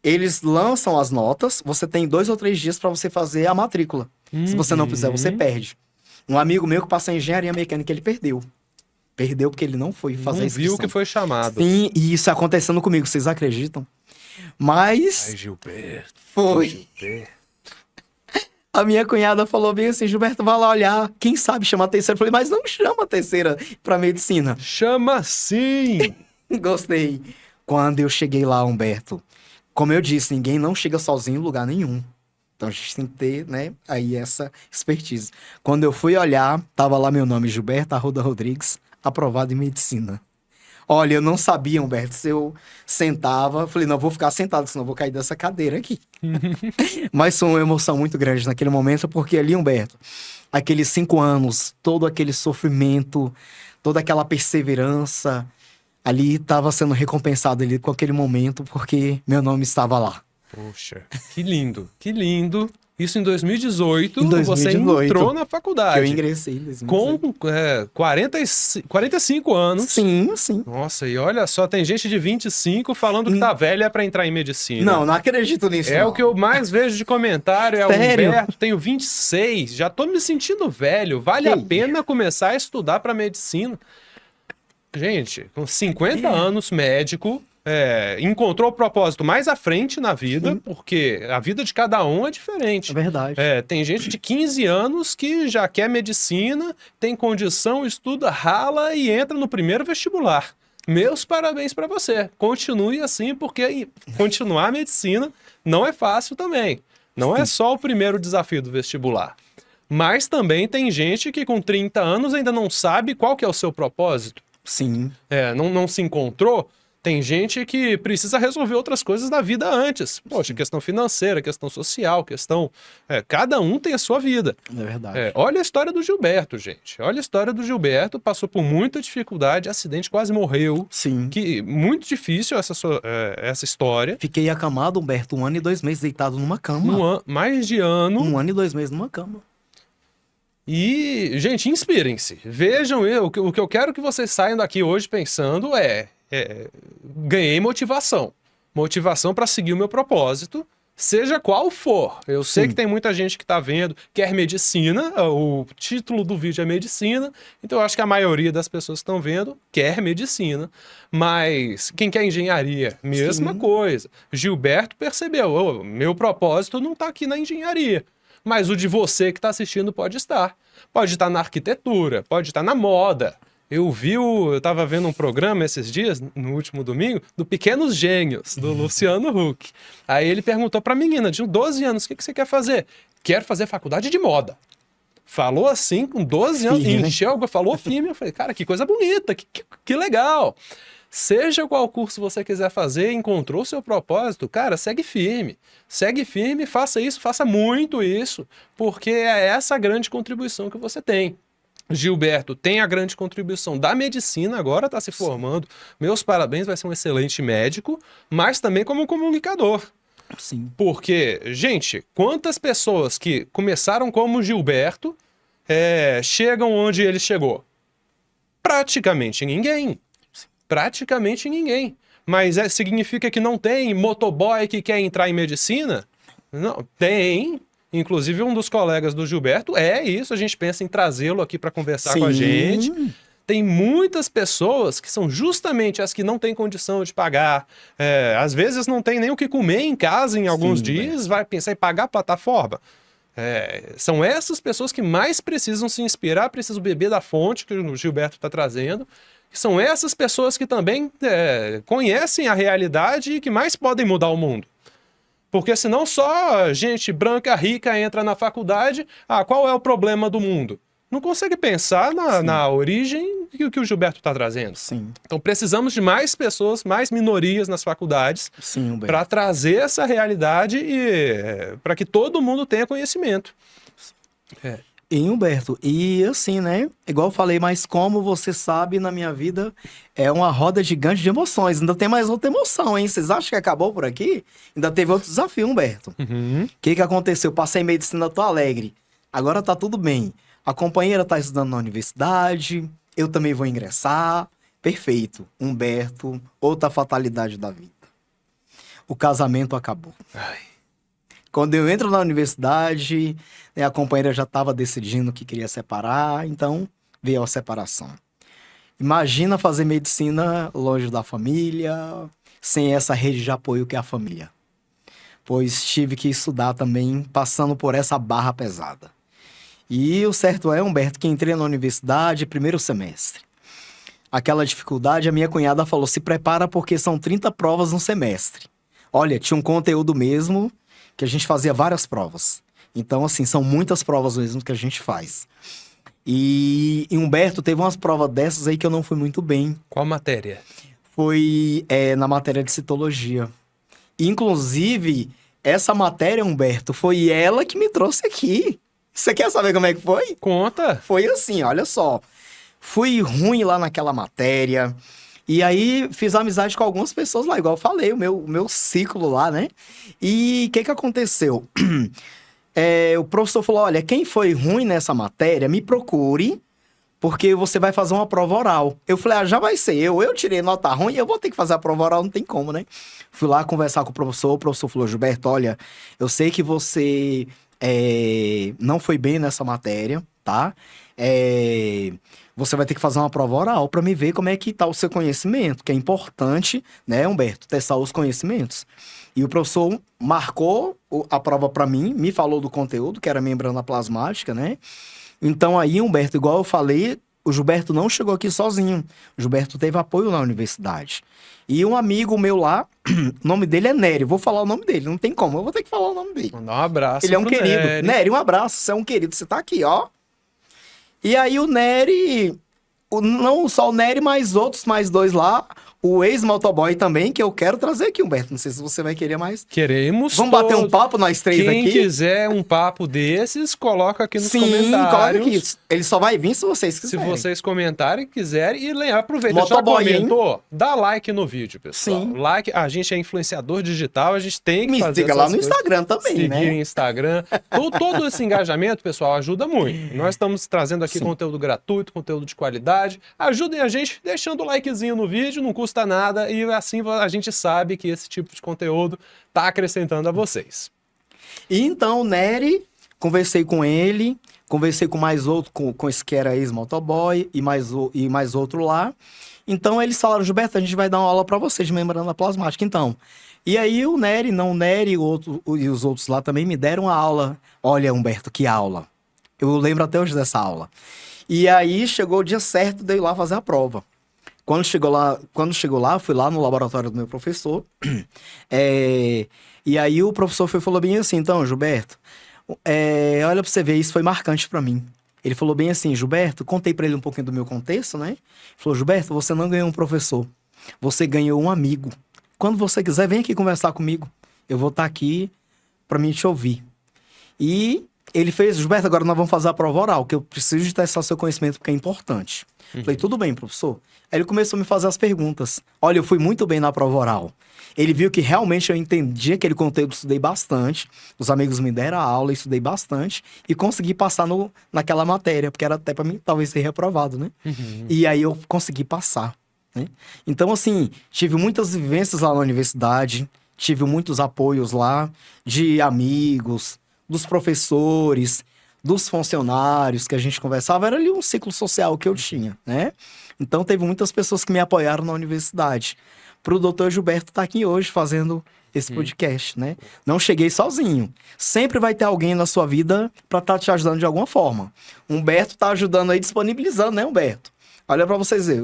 Eles lançam as notas, você tem 2 ou 3 dias para você fazer a matrícula. Se você não fizer, você perde. Um amigo meu que passou em engenharia mecânica, ele perdeu. Perdeu porque ele não foi fazer a inscrição. Não viu que foi chamado. Sim, e isso acontecendo comigo, vocês acreditam? Mas... Ai, Gilberto. Foi. Gilberto. A minha cunhada falou bem assim, Gilberto, vai lá olhar, quem sabe chama a terceira. Eu falei, mas não chama a terceira pra medicina. Chama sim! Gostei. Quando eu cheguei lá, Humberto, como eu disse, ninguém não chega sozinho em lugar nenhum. Então a gente tem que ter, né, aí essa expertise. Quando eu fui olhar, tava lá meu nome, Gilberto Arruda Rodrigues, aprovado em medicina. Olha, eu não sabia, Humberto, se eu sentava, falei, não, vou ficar sentado, senão eu vou cair dessa cadeira aqui. Mas foi uma emoção muito grande naquele momento, porque ali, Humberto, aqueles 5 anos, todo aquele sofrimento, toda aquela perseverança, ali estava sendo recompensado ali com aquele momento, porque meu nome estava lá. Poxa, que lindo, que lindo. Isso em 2018, Em 2018, você entrou na faculdade. Que eu ingressei em 2018. Com 45 anos. Sim, sim. Nossa, e olha só, tem gente de 25 falando que tá velha pra entrar em medicina. Não acredito nisso. É não. o que eu mais vejo de comentário, é o Sério? Humberto, tenho 26, já tô me sentindo velho, vale a pena começar a estudar pra medicina. Gente, com 50 anos, médico, encontrou o propósito mais à frente na vida, porque a vida de cada um é diferente. É verdade. Tem gente de 15 anos que já quer medicina, tem condição, estuda, rala e entra no primeiro vestibular. Meus parabéns para você. Continue assim, porque continuar a medicina não é fácil também. Não é só o primeiro desafio do vestibular. Mas também tem gente que com 30 anos ainda não sabe qual que é o seu propósito. Sim. Não se encontrou. Tem gente que precisa resolver outras coisas da vida antes. Poxa, questão financeira, questão social, questão... cada um tem a sua vida. É verdade. Olha a história do Gilberto, gente. Olha a história do Gilberto. Passou por muita dificuldade, acidente, quase morreu. Sim. Muito difícil essa história. Fiquei acamado, Humberto, 1 ano e 2 meses deitado numa cama. Mais de ano. 1 ano e 2 meses numa cama. E, gente, inspirem-se. Vejam, o que eu quero que vocês saiam daqui hoje pensando ganhei motivação. Motivação para seguir o meu propósito, seja qual for. Eu sei que tem muita gente que está vendo, quer medicina, o título do vídeo é medicina, então eu acho que a maioria das pessoas que estão vendo quer medicina, mas quem quer engenharia, mesma coisa. Gilberto percebeu, meu propósito não está aqui na engenharia, mas o de você que está assistindo pode estar. Pode estar na arquitetura, pode estar na moda. Eu estava vendo um programa esses dias, no último domingo, do Pequenos Gênios, do Luciano Huck. Aí ele perguntou para a menina de 12 anos, o que você quer fazer? Quero fazer faculdade de moda. Falou assim, com 12 anos, encheu, falou firme. Eu falei, cara, que coisa bonita, que legal. Seja qual curso você quiser fazer, encontrou seu propósito, cara, segue firme. Segue firme, faça isso, faça muito isso, porque é essa a grande contribuição que você tem. Gilberto tem a grande contribuição da medicina, agora está se formando. Meus parabéns, vai ser um excelente médico, mas também como um comunicador. Sim. Porque, gente, quantas pessoas que começaram como Gilberto chegam onde ele chegou? Praticamente ninguém. Praticamente ninguém. Mas significa que não tem motoboy que quer entrar em medicina? Não, tem. Inclusive, um dos colegas do Gilberto é isso. A gente pensa em trazê-lo aqui para conversar com a gente. Tem muitas pessoas que são justamente as que não têm condição de pagar. Às vezes não tem nem o que comer em casa em alguns dias, vai pensar em pagar a plataforma. São essas pessoas que mais precisam se inspirar, precisam beber da fonte que o Gilberto está trazendo. São essas pessoas que também conhecem a realidade e que mais podem mudar o mundo. Porque senão só gente branca, rica entra na faculdade, qual é o problema do mundo? Não consegue pensar na origem que o Gilberto está trazendo. Sim. Então precisamos de mais pessoas, mais minorias nas faculdades para trazer essa realidade e para que todo mundo tenha conhecimento. E Humberto, e assim, né? Igual eu falei, mas como você sabe, na minha vida é uma roda gigante de emoções. Ainda tem mais outra emoção, hein? Vocês acham que acabou por aqui? Ainda teve outro desafio, Humberto. O que aconteceu? Passei medicina, tô alegre. Agora tá tudo bem. A companheira tá estudando na universidade, eu também vou ingressar. Perfeito. Humberto, outra fatalidade da vida. O casamento acabou. Quando eu entro na universidade, a companheira já estava decidindo que queria separar, então veio a separação. Imagina fazer medicina longe da família, sem essa rede de apoio que é a família. Pois tive que estudar também, passando por essa barra pesada. E o certo é, Humberto, que entrei na universidade, primeiro semestre. Aquela dificuldade, a minha cunhada falou, se prepara porque são 30 provas no semestre. Olha, tinha um conteúdo mesmo que a gente fazia várias provas. Então, assim, são muitas provas mesmo que a gente faz. E Humberto, teve umas provas dessas aí que eu não fui muito bem. Qual matéria? Foi na matéria de citologia. Inclusive, essa matéria, Humberto, foi ela que me trouxe aqui. Você quer saber como é que foi? Conta! Foi assim, olha só. Fui ruim lá naquela matéria. E aí, fiz amizade com algumas pessoas lá, igual eu falei, o meu ciclo lá, né? E o que aconteceu? O professor falou, olha, quem foi ruim nessa matéria, me procure, porque você vai fazer uma prova oral. Eu falei, já vai ser eu tirei nota ruim, eu vou ter que fazer a prova oral, não tem como, né? Fui lá conversar com o professor falou, Gilberto, olha, eu sei que você não foi bem nessa matéria, tá? Você vai ter que fazer uma prova oral para me ver como é que tá o seu conhecimento, que é importante, né, Humberto, testar os conhecimentos. E o professor marcou a prova para mim, me falou do conteúdo, que era membrana plasmática, né? Então aí, Humberto, igual eu falei, o Gilberto não chegou aqui sozinho. O Gilberto teve apoio na universidade. E um amigo meu lá, o nome dele é Nery. Vou falar o nome dele, não tem como, eu vou ter que falar o nome dele. Mandar um abraço. Ele é um querido. Nery, um abraço, você é um querido, você tá aqui, ó. E aí o Nery, não só o Nery, mas outros, mais dois lá, o ex-motoboy também, que eu quero trazer aqui, Humberto. Não sei se você vai querer mais. Queremos. Vamos bater um papo nós três aqui? Quem quiser um papo desses, coloca aqui nos comentários. Sim, coloca aqui. Ele só vai vir se vocês quiserem. Se vocês comentarem, quiserem. E aproveita, já comentou, hein? Dá like no vídeo, pessoal. Sim. Like, a gente é influenciador digital, a gente tem que fazer siga lá no Instagram também, seguir né? Seguir no Instagram. Todo esse engajamento, pessoal, ajuda muito. Nós estamos trazendo aqui conteúdo gratuito, conteúdo de qualidade. Ajudem a gente deixando o likezinho no vídeo, não custa nada. E assim a gente sabe que esse tipo de conteúdo está acrescentando a vocês. E então, o Nery, conversei com ele, conversei com mais outro, com esse que era ex-motoboy e mais outro lá. Então, eles falaram, Gilberto, a gente vai dar uma aula para vocês de membrana plasmática, então. E aí, o Nery e os outros lá também me deram a aula. Olha, Humberto, que aula. Eu lembro até hoje dessa aula. E aí, chegou o dia certo de eu ir lá fazer a prova. Quando chegou lá, fui lá no laboratório do meu professor. E aí o professor falou bem assim, então, Gilberto, olha pra você ver, isso foi marcante pra mim. Ele falou bem assim, Gilberto, contei pra ele um pouquinho do meu contexto, né? Ele falou, Gilberto, você não ganhou um professor, você ganhou um amigo. Quando você quiser, vem aqui conversar comigo. Eu vou estar aqui pra mim te ouvir. E Ele fez, Gilberto, agora nós vamos fazer a prova oral, que eu preciso de testar seu conhecimento porque é importante. Falei, tudo bem, professor. Aí ele começou a me fazer as perguntas. Olha, eu fui muito bem na prova oral. Ele viu que realmente eu entendi aquele conteúdo, estudei bastante. Os amigos me deram a aula, estudei bastante. E consegui passar naquela matéria, porque era até para mim talvez ser reprovado, né? E aí eu consegui passar, né? Então, assim, tive muitas vivências lá na universidade. Tive muitos apoios lá de amigos, dos professores, dos funcionários que a gente conversava. Era ali um ciclo social que eu tinha, né? Então, teve muitas pessoas que me apoiaram na universidade. Para o doutor Gilberto estar aqui hoje fazendo esse podcast, né? Não cheguei sozinho. Sempre vai ter alguém na sua vida para estar te ajudando de alguma forma. O Humberto está ajudando aí, disponibilizando, né, Humberto? Olha para vocês verem.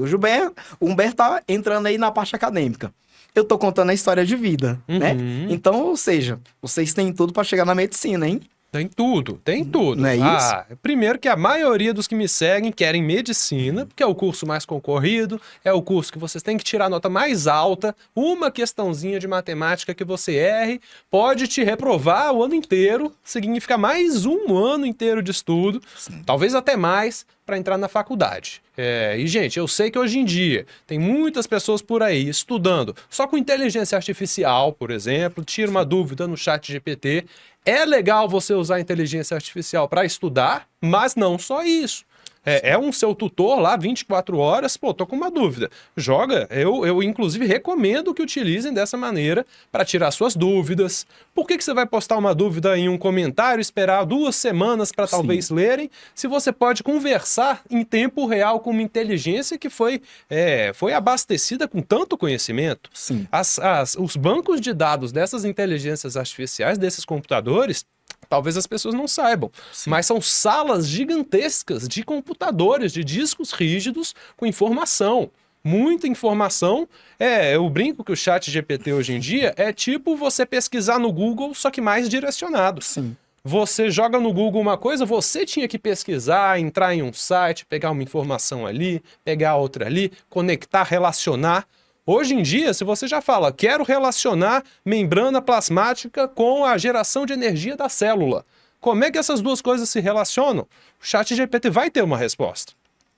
O Humberto tá entrando aí na parte acadêmica. Eu tô contando a história de vida, né? Então, ou seja, vocês têm tudo para chegar na medicina, hein? Tem tudo, tem tudo. Não é isso? Primeiro que a maioria dos que me seguem querem medicina, porque é o curso mais concorrido, é o curso que vocês têm que tirar a nota mais alta, uma questãozinha de matemática que você erre pode te reprovar o ano inteiro, significa mais um ano inteiro de estudo, talvez até mais, para entrar na faculdade. E, gente, eu sei que hoje em dia tem muitas pessoas por aí estudando só com inteligência artificial, por exemplo, tira uma dúvida no chat GPT. É legal você usar a inteligência artificial para estudar, mas não só isso. É um seu tutor lá, 24 horas, pô, tô com uma dúvida. Joga, eu inclusive recomendo que utilizem dessa maneira para tirar suas dúvidas. Por que você vai postar uma dúvida em um comentário, esperar 2 semanas para talvez lerem, se você pode conversar em tempo real com uma inteligência que foi abastecida com tanto conhecimento? Sim. Os bancos de dados dessas inteligências artificiais, desses computadores, talvez as pessoas não saibam, mas são salas gigantescas de computadores, de discos rígidos com informação. Muita informação. Eu brinco que o chat GPT hoje em dia é tipo você pesquisar no Google, só que mais direcionado. Sim. Você joga no Google uma coisa, você tinha que pesquisar, entrar em um site, pegar uma informação ali, pegar outra ali, conectar, relacionar. Hoje em dia, se você já fala, quero relacionar membrana plasmática com a geração de energia da célula, como é que essas duas coisas se relacionam? O ChatGPT vai ter uma resposta.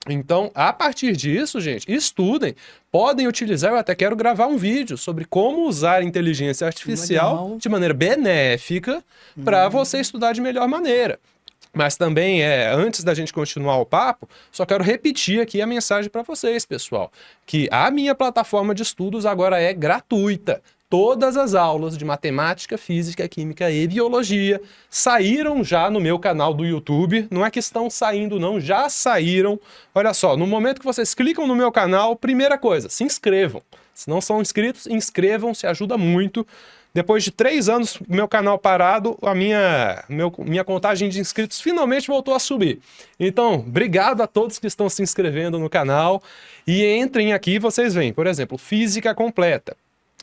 Então, a partir disso, gente, estudem. Podem utilizar, eu até quero gravar um vídeo sobre como usar a inteligência artificial de maneira benéfica para você estudar de melhor maneira. Mas também, antes da gente continuar o papo, só quero repetir aqui a mensagem para vocês, pessoal, que a minha plataforma de estudos agora é gratuita. Todas as aulas de matemática, física, química e biologia saíram já no meu canal do YouTube. Não é que estão saindo, não, já saíram. Olha só, no momento que vocês clicam no meu canal, primeira coisa, se inscrevam. Se não são inscritos, inscrevam-se, ajuda muito. Depois de 3 anos, meu canal parado, a minha contagem de inscritos finalmente voltou a subir. Então, obrigado a todos que estão se inscrevendo no canal. E entrem aqui, vocês veem, por exemplo, Física Completa.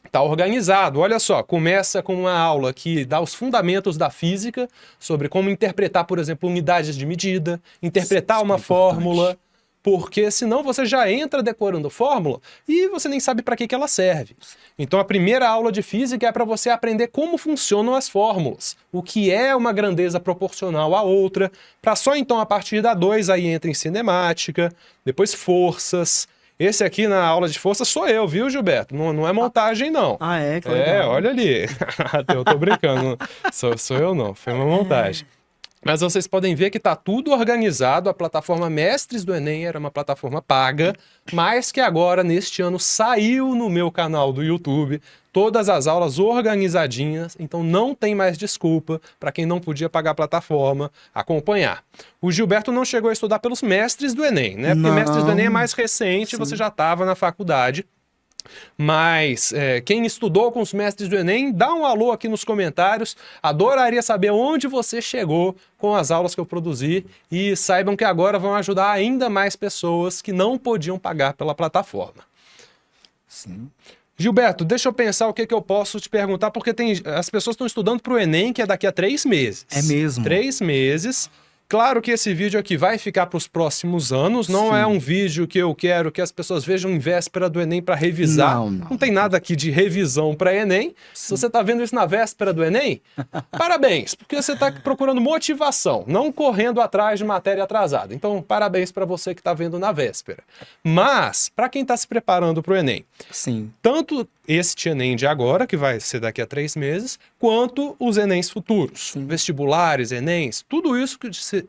Está organizado, olha só, começa com uma aula que dá os fundamentos da física, sobre como interpretar, por exemplo, unidades de medida, interpretar uma fórmula, porque senão você já entra decorando fórmula e você nem sabe para que ela serve. Então a primeira aula de física é para você aprender como funcionam as fórmulas, o que é uma grandeza proporcional à outra, para só então a partir da 2 aí entra em cinemática, depois forças. Esse aqui na aula de força sou eu, viu, Gilberto? Não é montagem, não. Que legal. Olha ali. Eu tô brincando. Sou eu, não. Foi uma montagem. Mas vocês podem ver que está tudo organizado. A plataforma Mestres do Enem era uma plataforma paga, mas que agora, neste ano, saiu no meu canal do YouTube. Todas as aulas organizadinhas, então não tem mais desculpa para quem não podia pagar a plataforma acompanhar. O Gilberto não chegou a estudar pelos Mestres do Enem, né? Porque Mestres do Enem é mais recente, você já estava na faculdade. Mas quem estudou com os Mestres do Enem, dá um alô aqui nos comentários. Adoraria saber onde você chegou com as aulas que eu produzi. E saibam que agora vão ajudar ainda mais pessoas que não podiam pagar pela plataforma. Sim. Gilberto, deixa eu pensar o que eu posso te perguntar, porque as pessoas estão estudando para o Enem, que é daqui a 3 meses. É mesmo? 3 meses. Claro que esse vídeo aqui vai ficar para os próximos anos, não Sim. é um vídeo que eu quero que as pessoas vejam em véspera do Enem para revisar. Não. Tem nada aqui de revisão para Enem. Se você está vendo isso na véspera do Enem, parabéns, porque você está procurando motivação, não correndo atrás de matéria atrasada. Então, parabéns para você que está vendo na véspera. Mas, para quem está se preparando para o Enem, Sim. tanto este Enem de agora, que vai ser daqui a 3 meses, quanto os Enems futuros, Sim. vestibulares, Enems, tudo isso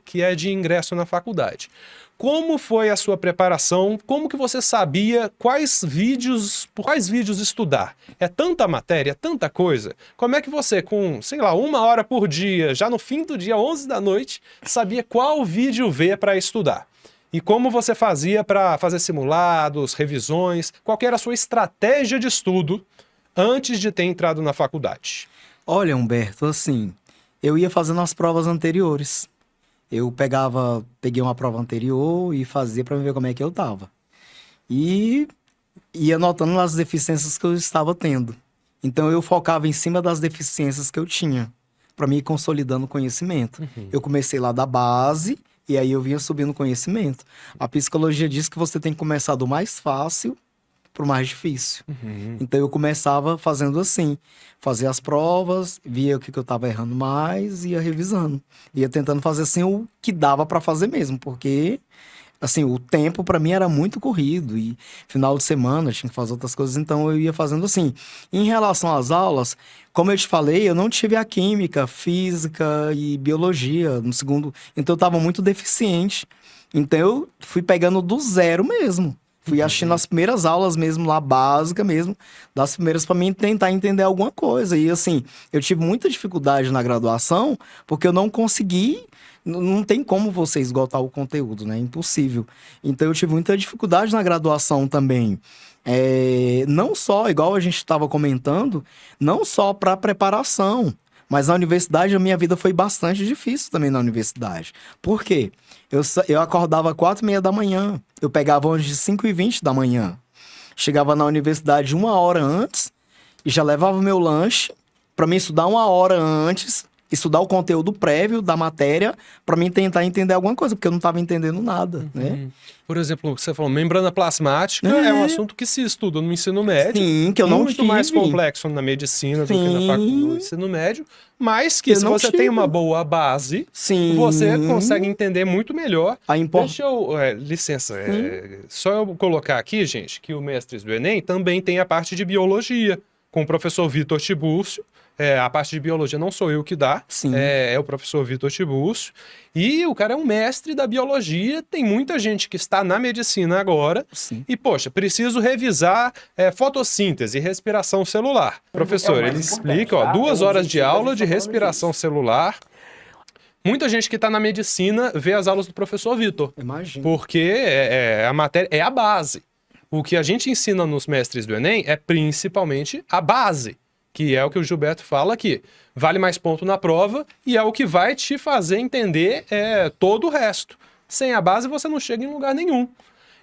que é de ingresso na faculdade. Como foi a sua preparação? Como que você sabia por quais vídeos estudar? É tanta matéria, tanta coisa. Como é que você, com, sei lá, 1 hora por dia, já no fim do dia, 11 da noite, sabia qual vídeo ver para estudar? E como você fazia para fazer simulados, revisões? Qual que era a sua estratégia de estudo antes de ter entrado na faculdade? Olha, Humberto, assim, eu ia fazendo as provas anteriores. Eu peguei uma prova anterior e fazia para ver como é que eu tava. E ia anotando as deficiências que eu estava tendo. Então eu focava em cima das deficiências que eu tinha, para me ir consolidando o conhecimento. Eu comecei lá da base e aí eu vinha subindo o conhecimento. A psicologia diz que você tem que começar do mais fácil pro mais difícil. Então eu começava fazendo assim, fazia as provas, via o que eu estava errando mais e ia revisando. Ia tentando fazer assim o que dava para fazer mesmo, porque assim, o tempo para mim era muito corrido e final de semana eu tinha que fazer outras coisas, então eu ia fazendo assim. Em relação às aulas, como eu te falei, eu não tive a química, física e biologia no segundo, então eu estava muito deficiente. Então eu fui pegando do zero mesmo. Fui assistindo as primeiras aulas mesmo lá, básica mesmo, das primeiras para mim tentar entender alguma coisa. E assim, eu tive muita dificuldade na graduação, porque eu não consegui, não tem como você esgotar o conteúdo, né? Impossível. Então eu tive muita dificuldade na graduação também. Não só, igual a gente estava comentando, não só para preparação, mas na universidade a minha vida foi bastante difícil também na universidade. Por quê? Eu acordava 4h30 da manhã, eu pegava ônibus de 5h20 da manhã. Chegava na universidade 1 hora antes e já levava o meu lanche para mim estudar 1 hora antes, estudar o conteúdo prévio da matéria para mim tentar entender alguma coisa, porque eu não estava entendendo nada, né? Por exemplo, você falou, membrana plasmática é um assunto que se estuda no ensino médio. Sim, que eu não muito tive. mais complexo na medicina do que no ensino médio, mas que Eu se não você tive. tem uma boa base, você consegue entender muito melhor. Deixa eu... licença, só eu colocar aqui, gente, que o Mestres do Enem também tem a parte de biologia, com o professor Vitor Tibúrcio. A parte de biologia não sou eu que dá, é o professor Vitor Tibúrcio. E o cara é um mestre da biologia, tem muita gente que está na medicina agora. Sim. E, poxa, preciso revisar fotossíntese e respiração celular. Professor, ele explica, 2 horas de aula de respiração celular. Muita gente que está na medicina vê as aulas do professor Vitor. Imagina. Porque a matéria é a base. O que a gente ensina nos mestres do Enem é principalmente a base, que é o que o Gilberto fala aqui. Vale mais ponto na prova e é o que vai te fazer entender todo o resto. Sem a base você não chega em lugar nenhum.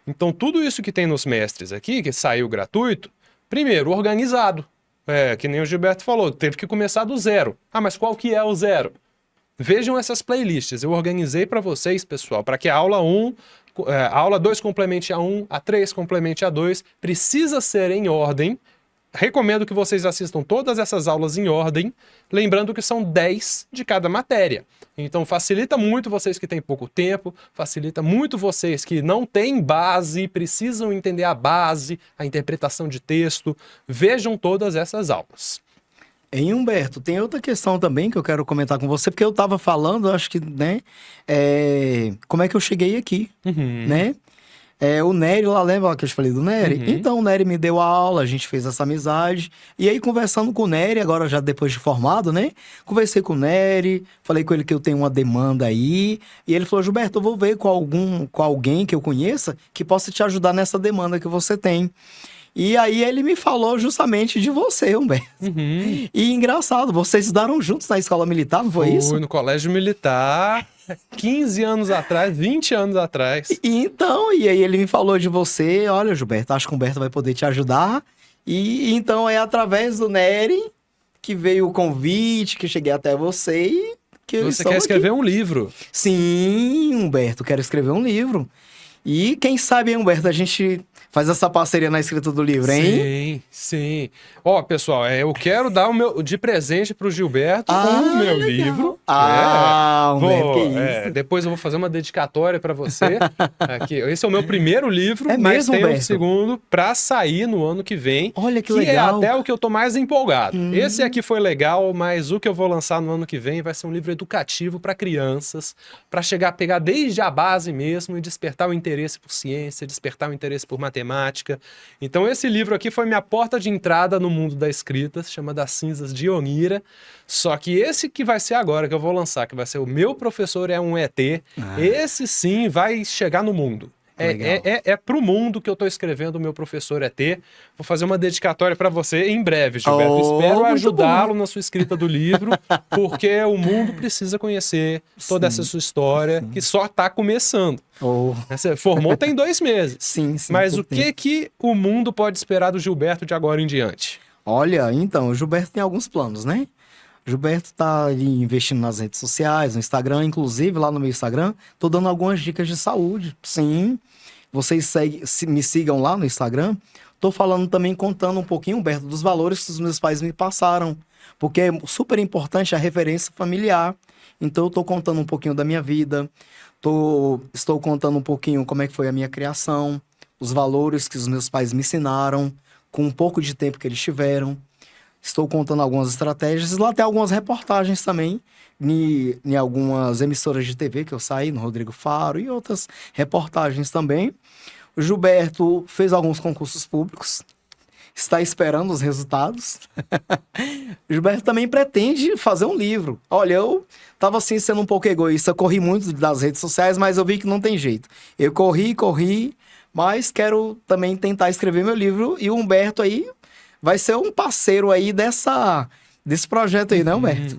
Então tudo isso que tem nos mestres aqui, que saiu gratuito, primeiro, organizado. Que nem o Gilberto falou, teve que começar do zero. Ah, mas qual que é o zero? Vejam essas playlists, eu organizei para vocês, pessoal, para que a aula 1, a aula 2 complemente a 1, a 3 complemente a 2, precisa ser em ordem. Recomendo que vocês assistam todas essas aulas em ordem, lembrando que são 10 de cada matéria. Então facilita muito vocês que têm pouco tempo, facilita muito vocês que não têm base, precisam entender a base, a interpretação de texto. Vejam todas essas aulas. Hein, Humberto, tem outra questão também que eu quero comentar com você, porque eu tava falando, acho que, né, como é que eu cheguei aqui, né? O Nery lá, lembra que eu te falei do Nery? Então o Nery me deu a aula, a gente fez essa amizade. E aí, conversando com o Nery, agora já depois de formado, né? Conversei com o Nery, falei com ele que eu tenho uma demanda aí. E ele falou, Gilberto, eu vou ver com alguém que eu conheça que possa te ajudar nessa demanda que você tem. E aí ele me falou justamente de você, Humberto. E engraçado, vocês estudaram juntos na escola militar, não foi isso? Fui no colégio militar, 15 anos atrás, 20 anos atrás. E aí ele me falou de você, olha, Gilberto, acho que o Humberto vai poder te ajudar. E então é através do Nery que veio o convite, que eu cheguei até você e que eu Você estou quer aqui. escrever um livro. Sim, Humberto, quero escrever um livro. E quem sabe, hein, Humberto, a gente faz essa parceria na escrita do livro, hein? Sim, sim. Ó, pessoal, eu quero dar de presente pro Gilberto Ah, o meu legal. livro. Humberto, que isso. Depois eu vou fazer uma dedicatória para você. Aqui, esse é o meu primeiro livro, É mas mesmo, tem um Humberto? segundo para sair no ano que vem. Olha que é legal. até o que eu tô mais empolgado. Esse aqui foi legal, mas o que eu vou lançar no ano que vem vai ser um livro educativo para crianças, para pegar desde a base mesmo e despertar o interesse por ciência, despertar o interesse por matemática. Então esse livro aqui foi minha porta de entrada no mundo da escrita, se chama Das Cinzas de Onira. Só que esse que vai ser agora, que eu vou lançar, que vai ser O Meu Professor é um ET, esse sim vai chegar no mundo. É pro mundo que eu tô escrevendo O Meu Professor ET. Vou fazer uma dedicatória para você em breve, Gilberto. Espero muito ajudá-lo bom. na sua escrita do livro, porque o mundo precisa conhecer toda essa sua história, que só tá começando. Oh, Você formou tem 2 meses. sim, Mas pouco o que tempo. que o mundo pode esperar do Gilberto de agora em diante? Olha, então, o Gilberto tem alguns planos, né? O Gilberto tá ali investindo nas redes sociais, no Instagram, inclusive lá no meu Instagram, tô dando algumas dicas de saúde. Sim, vocês me sigam lá no Instagram. Tô falando também, contando um pouquinho, Humberto, dos valores que os meus pais me passaram, porque é super importante a referência familiar. Então, eu tô contando um pouquinho da minha vida, estou contando um pouquinho como é que foi a minha criação, os valores que os meus pais me ensinaram, com um pouco de tempo que eles tiveram. Estou contando algumas estratégias. Lá tem algumas reportagens também, em algumas emissoras de TV que eu saí, no Rodrigo Faro, e outras reportagens também. O Gilberto fez alguns concursos públicos, está esperando os resultados. O Gilberto também pretende fazer um livro. Olha, eu estava assim sendo um pouco egoísta, corri muito das redes sociais, mas eu vi que não tem jeito. Eu corri, mas quero também tentar escrever meu livro, e o Humberto aí vai ser um parceiro aí desse projeto aí, né, Humberto?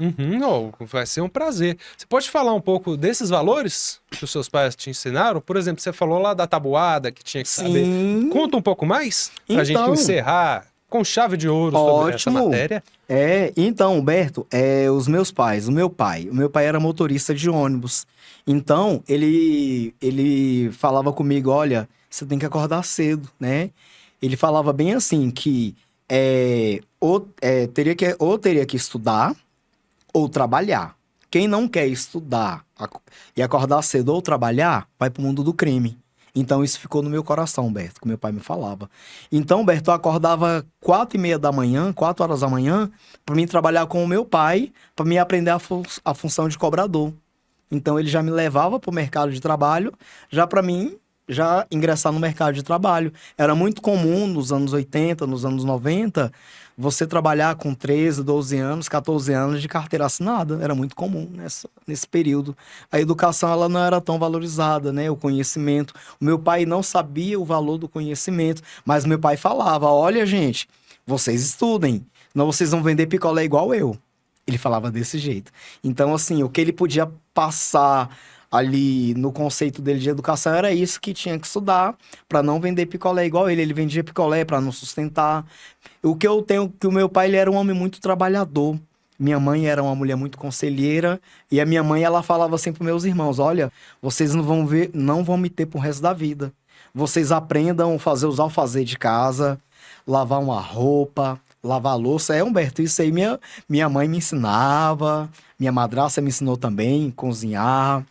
Vai ser um prazer. Você pode falar um pouco desses valores que os seus pais te ensinaram? Por exemplo, você falou lá da tabuada que tinha que saber. Sim. Conta um pouco mais pra gente Então. encerrar com chave de ouro sobre essa Ótimo. matéria. Então, Humberto, os meus pais, o meu pai era motorista de ônibus. Então, ele falava comigo, olha, você tem que acordar cedo, né? Ele falava bem assim, que teria que estudar ou trabalhar. Quem não quer estudar e acordar cedo ou trabalhar, vai pro mundo do crime. Então, isso ficou no meu coração, Humberto, que meu pai me falava. Então, Humberto, eu acordava 4h30 da manhã, 4 horas da manhã, para mim trabalhar com o meu pai, para mim aprender a função de cobrador. Então, ele já me levava para o mercado de trabalho, já para mim já ingressar no mercado de trabalho. Era muito comum nos anos 80, nos anos 90, você trabalhar com 13, 12 anos, 14 anos de carteira assinada. Era muito comum nesse período. A educação ela não era tão valorizada, né? O conhecimento. O meu pai não sabia o valor do conhecimento, mas meu pai falava, olha, gente, vocês estudem, não vocês vão vender picolé igual eu. Ele falava desse jeito. Então, assim, o que ele podia passar ali no conceito dele de educação era isso, que tinha que estudar para não vender picolé igual ele. Ele vendia picolé para não sustentar. O que eu tenho, que o meu pai ele era um homem muito trabalhador. Minha mãe era uma mulher muito conselheira, e a minha mãe ela falava assim para meus irmãos, olha, vocês não vão me ter pro resto da vida. Vocês aprendam a fazer os afazeres de casa, lavar uma roupa, lavar a louça. Humberto, isso aí minha mãe me ensinava, minha madrasta me ensinou também, cozinhar,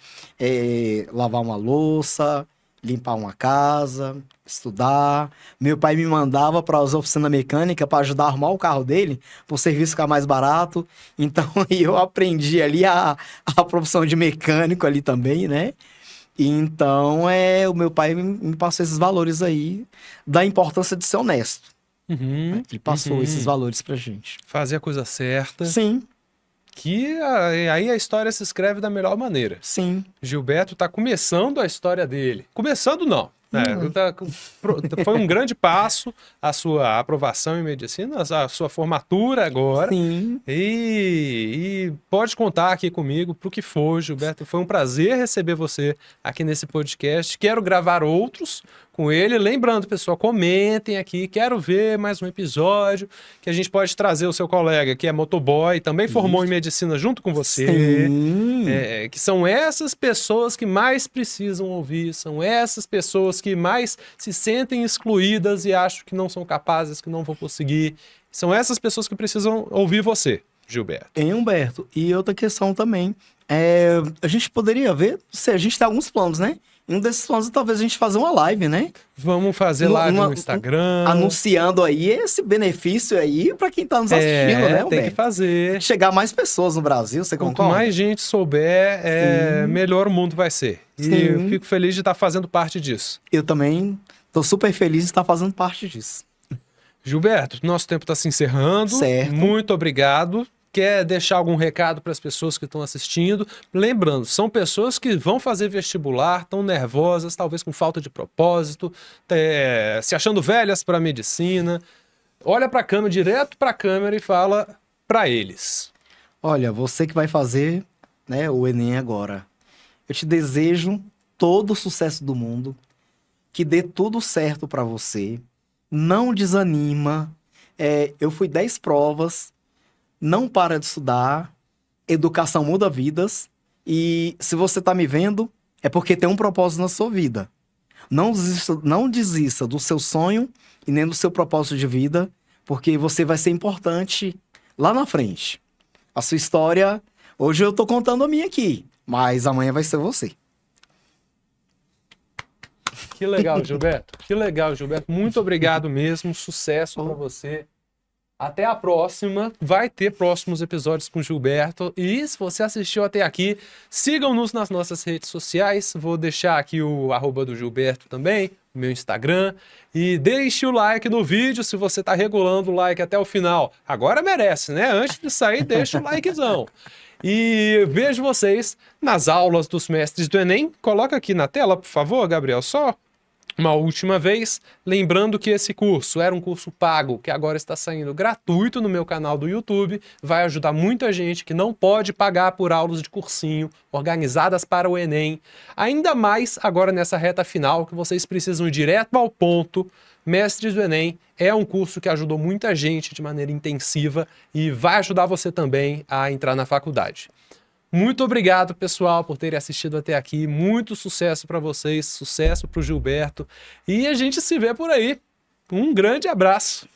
lavar uma louça, limpar uma casa, estudar. Meu pai me mandava para as oficinas mecânicas para ajudar a arrumar o carro dele, para o serviço ficar mais barato. Então, eu aprendi ali a profissão de mecânico ali também, né? Então, o meu pai me passou esses valores aí da importância de ser honesto. Ele passou esses valores pra gente. Fazer a coisa certa. Sim. Que aí a história se escreve da melhor maneira. Sim. Gilberto tá começando a história dele. Começando não. Foi um grande passo a sua aprovação em medicina, a sua formatura agora. Sim. E pode contar aqui comigo pro que for, Gilberto. Foi um prazer receber você aqui nesse podcast. Quero gravar outros com ele. Lembrando, pessoal, comentem aqui, quero ver mais um episódio, que a gente pode trazer o seu colega, que é motoboy, também formou em medicina junto com você. Sim. Que são essas pessoas que mais precisam ouvir, são essas pessoas que mais se sentem excluídas e acham que não são capazes, que não vão conseguir. São essas pessoas que precisam ouvir você, Gilberto. Hein, Humberto? E outra questão também, a gente poderia ver, se a gente tem alguns planos, né? Um desses planos talvez a gente fazer uma live, né? Vamos fazer live no Instagram. Anunciando aí esse benefício aí para quem tá nos assistindo, né, Humberto? Tem que fazer. Chegar mais pessoas no Brasil, você Quanto concorda? mais gente souber, melhor o mundo vai ser. E eu fico feliz de estar fazendo parte disso. Eu também tô super feliz de estar fazendo parte disso. Gilberto, nosso tempo está se encerrando. Certo. Muito obrigado. Quer deixar algum recado para as pessoas que estão assistindo? Lembrando, são pessoas que vão fazer vestibular, estão nervosas, talvez com falta de propósito, se achando velhas para a medicina. Olha para a câmera, direto para a câmera e fala para eles. Olha, você que vai fazer, né, o Enem agora, eu te desejo todo o sucesso do mundo, que dê tudo certo para você, não desanima. Eu fui 10 provas, não para de estudar, educação muda vidas, e se você tá me vendo, é porque tem um propósito na sua vida. Não desista do seu sonho e nem do seu propósito de vida, porque você vai ser importante lá na frente. A sua história, hoje eu tô contando a minha aqui, mas amanhã vai ser você. Que legal, Gilberto. Que legal, Gilberto. Muito obrigado mesmo. Sucesso para você. Até a próxima. Vai ter próximos episódios com o Gilberto. E se você assistiu até aqui, sigam-nos nas nossas redes sociais. Vou deixar aqui o @ do Gilberto também, o meu Instagram. E deixe o like no vídeo se você está regulando o like até o final. Agora merece, né? Antes de sair, deixa o likezão. E vejo vocês nas aulas dos mestres do Enem. Coloca aqui na tela, por favor, Gabriel, só uma última vez. Lembrando que esse curso era um curso pago, que agora está saindo gratuito no meu canal do YouTube. Vai ajudar muita gente que não pode pagar por aulas de cursinho organizadas para o Enem. Ainda mais agora nessa reta final, que vocês precisam ir direto ao ponto. Mestres do Enem é um curso que ajudou muita gente de maneira intensiva e vai ajudar você também a entrar na faculdade. Muito obrigado, pessoal, por terem assistido até aqui. Muito sucesso para vocês, sucesso para o Gilberto. E a gente se vê por aí. Um grande abraço.